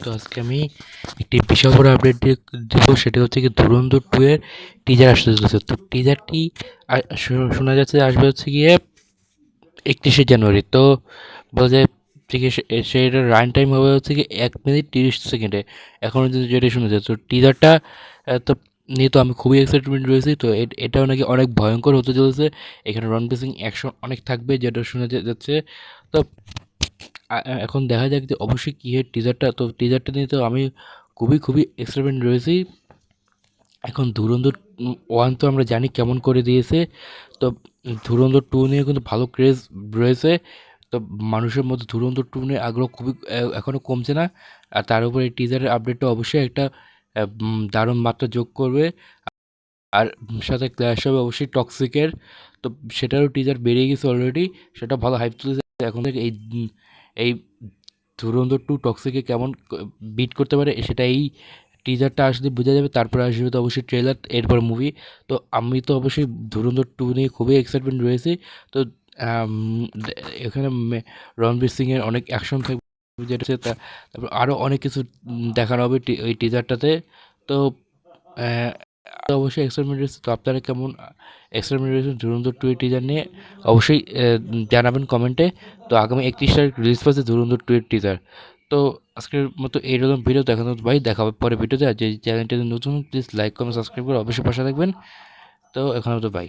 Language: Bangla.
তো আজকে আমি একটি বিশাল বড় আপডেট দেবো, সেটা হচ্ছে কি ধুরন্ধর 2 এর টিজার আসতে চলেছে। তো টিজারটি শোনা যাচ্ছে আসবে হচ্ছে গিয়ে 31শে জানুয়ারি। তো বলা যায় থেকে সেটার রান টাইম হবে হচ্ছে কি 1 মিনিট 30 সেকেন্ডে এখনও কিন্তু যেটা শোনা যায়। তো টিজারটা তো নিয়ে তো আমি খুবই এক্সাইটমেন্ট রয়েছি। তো এটাও নাকি অনেক ভয়ঙ্কর হতে চলেছে। এখানে রণবীর সিং অ্যাকশন অনেক থাকবে যেটা শোনা যাচ্ছে। তো এখন দেখা যাক যে অবশ্যই কী হয় টিজারটা। তো টিজারটা নিয়ে তো আমি খুবই এক্সাইটমেন্ট রয়েছি। এখন ধুরন্ধর 1 তো আমরা জানি কেমন করে দিয়েছে। তো ধুরন্ধর 2 নিয়ে কিন্তু ভালো ক্রেজ রয়েছে। তো মানুষের মধ্যে ধুরন্ধর 2 নিয়ে আগ্রহ খুবই এখনও কমছে না। আর তার উপরে এই টিজারের আপডেটটা অবশ্যই একটা দারুণ মাত্রা যোগ করবে। আর সাথে ক্ল্যাশ হবে অবশ্যই টক্সিকের। তো সেটারও টিজার বেরিয়ে গেছে অলরেডি। সেটা ভালো হাইপ তুলেছে। এখন থেকে এই ধুরন্ধর 2 টক্সিকে কেমন বিট করতে পারে সেটা এই টিজারটা আসলে বোঝা যাবে। তারপরে আসবে তো অবশ্যই ট্রেলার, এরপর মুভি। তো আমি তো অবশ্যই ধুরন্ধর 2 নিয়ে খুবই এক্সাইটমেন্ট রয়েছি। তো আম, এখানে রণবীর সিংয়ের অনেক অ্যাকশন থাকবে যেটা হচ্ছে তারপর আরও অনেক কিছু দেখানো হবে ওই টিজারটাতে। তো তো অবশ্যই এক্সপেরিমেন্ট রয়েছে। তো আপনারা কেমন এক্সপেরিমেন্ট রয়েছে ধুরন্ধর 2 এর টিজার নিয়ে অবশ্যই জানাবেন কমেন্টে। তো আগামী 31 তারিখ রিলিজ পাচ্ছে ধুরন্ধর 2 এর টিজার। তো আজকের মতো এইরকম ভিডিও দেখানো ভাই, দেখা হবে পরে ভিডিওতে। আর যে চ্যানেলটা নতুন প্লিজ লাইক কমেন্ট সাবস্ক্রাইব করে অবশ্যই পাশে থাকবেন। তো এখন মতো বাই।